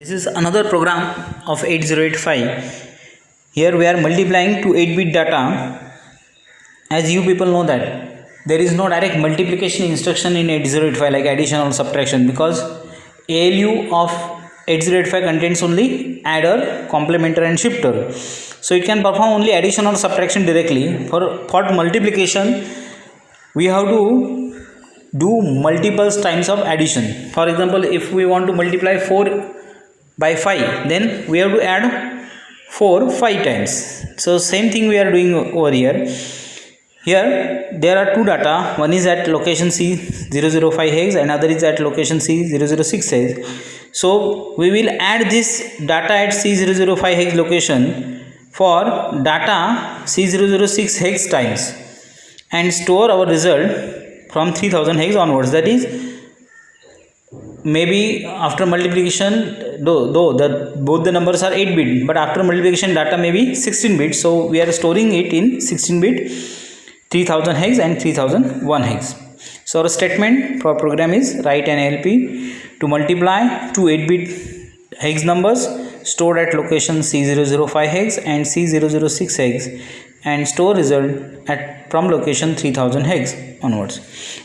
This is another program of 8085. Here we are multiplying to 8-bit data. As you people know that there is no direct multiplication instruction in 8085 like addition or subtraction, because ALU of 8085 contains only adder, complementer and shifter. So it can perform only addition or subtraction directly. For multiplication we have to do multiple times of addition. For example, if we want to multiply 4 by 5, then we have to add 4 5 times. So same thing we are doing over here. Here there are two data, one is at location C005 hex and other is at location C006 hex. So we will add this data at C005 hex location for data C006 hex times and store our result from 3000 hex onwards. That is, maybe after multiplication, though both the numbers are 8-bit, but after multiplication data may be 16-bit, so we are storing it in 16-bit 3000 hex and 3001 hex. So our statement for program is write an LP to multiply two 8-bit hex numbers stored at location C005 hex and C006 hex and store result from location 3000 hex onwards.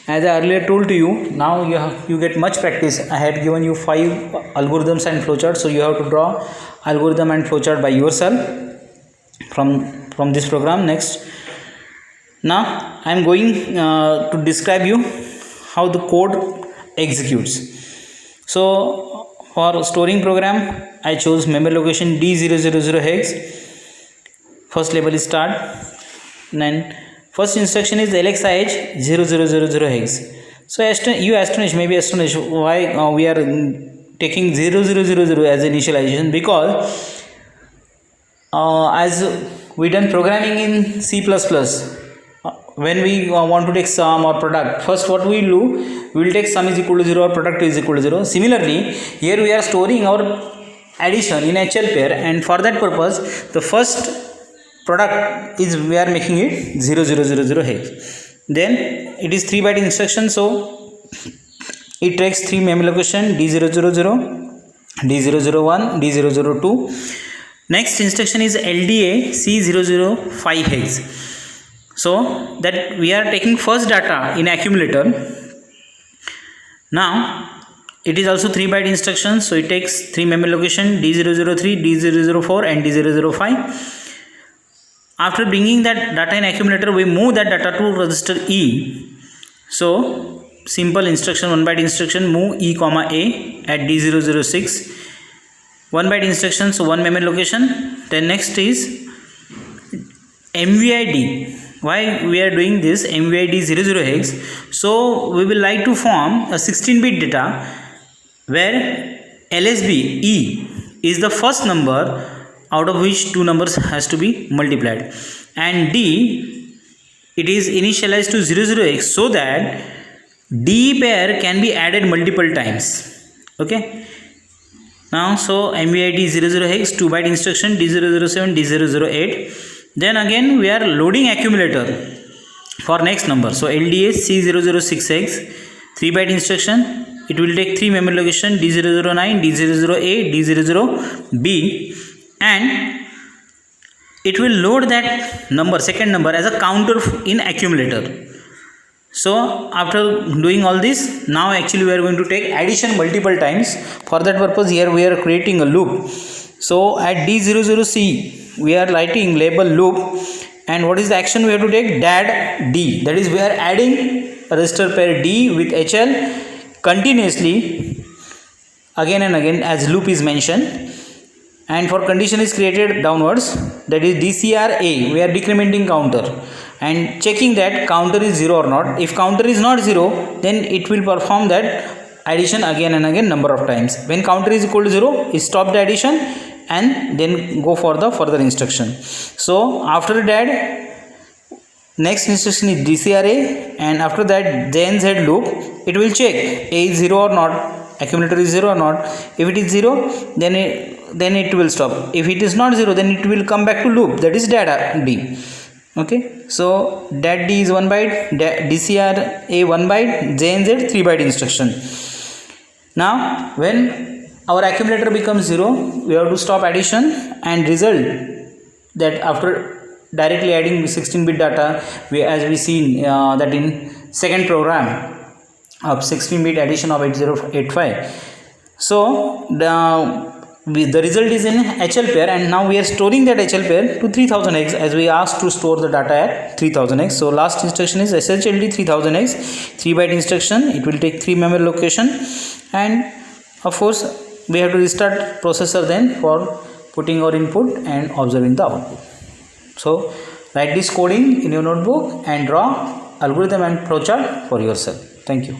As I earlier told to you, now you get much practice. I had given you 5 algorithms and flowcharts, so you have to draw algorithm and flowchart by yourself from this program. Next, now I am going to describe you how the code executes. So for storing program, I chose memory location D000 hex. First label is start, then first instruction is LXIH 0000 hex. So you maybe astonish why we are taking 0000 as initialization, because as we done programming in C++, when we want to take sum or product, first what we will do, we will take sum is equal to 0 or product is equal to 0. Similarly, here we are storing our addition in HL pair, and for that purpose the first product is we are making it 0000 hex. Then it is 3-byte instruction, so it takes 3 memory location D000, D001, D002. Next instruction is LDA C005 hex. So that we are taking first data in accumulator. Now it is also 3-byte instruction, so it takes 3 memory location D003, D004 and D005. After bringing that data in accumulator, we move that data to register E. So simple instruction, 1-byte instruction, move E comma A at D006. 1-byte instruction, so 1 memory location. Then next is MVID. Why we are doing this MVID 00 hex? So we will like to form a 16-bit data where LSB E is the first number out of which two numbers has to be multiplied, and D, it is initialized to 00 hex so that D pair can be added multiple times. Okay. Now so MVID 00 hex, 2-byte instruction D007, D008. Then again we are loading accumulator for next number. So LDA C006 hex, 3-byte instruction. It will take 3 memory location D009, D008, D00B, and it will load that number, second number, as a counter in accumulator. So after doing all this, now actually we are going to take addition multiple times. For that purpose, here we are creating a loop. So at D00C we are writing label loop, and what is the action we have to take? Dad D, that is we are adding register pair D with HL continuously again and again as loop is mentioned. And for condition is created downwards, that is DCRA, we are decrementing counter and checking that counter is 0 or not. If counter is not 0, then it will perform that addition again and again number of times. When counter is equal to 0, stop the addition and then go for the further instruction. So after that, next instruction is DCRA, and after that JNZ loop, it will check A is 0 or not, accumulator is 0 or not. If it is 0, then it will stop. If it is not 0, then it will come back to loop, that is data D. Okay, so dat D is 1 byte, DCRA 1 byte, JNZ 3-byte instruction. Now when our accumulator becomes 0. We have to stop addition, and result that after directly adding 16-bit data, as we see that in second program of 16-bit addition of 8085. So the result is in HL pair, and now we are storing that HL pair to 3000x, as we asked to store the data at 3000x. So last instruction is SHLD 3000x, 3-byte instruction. It will take 3 memory location, and of course we have to restart processor then for putting our input and observing the output. So write this coding in your notebook and draw algorithm and flowchart for yourself. Thank you.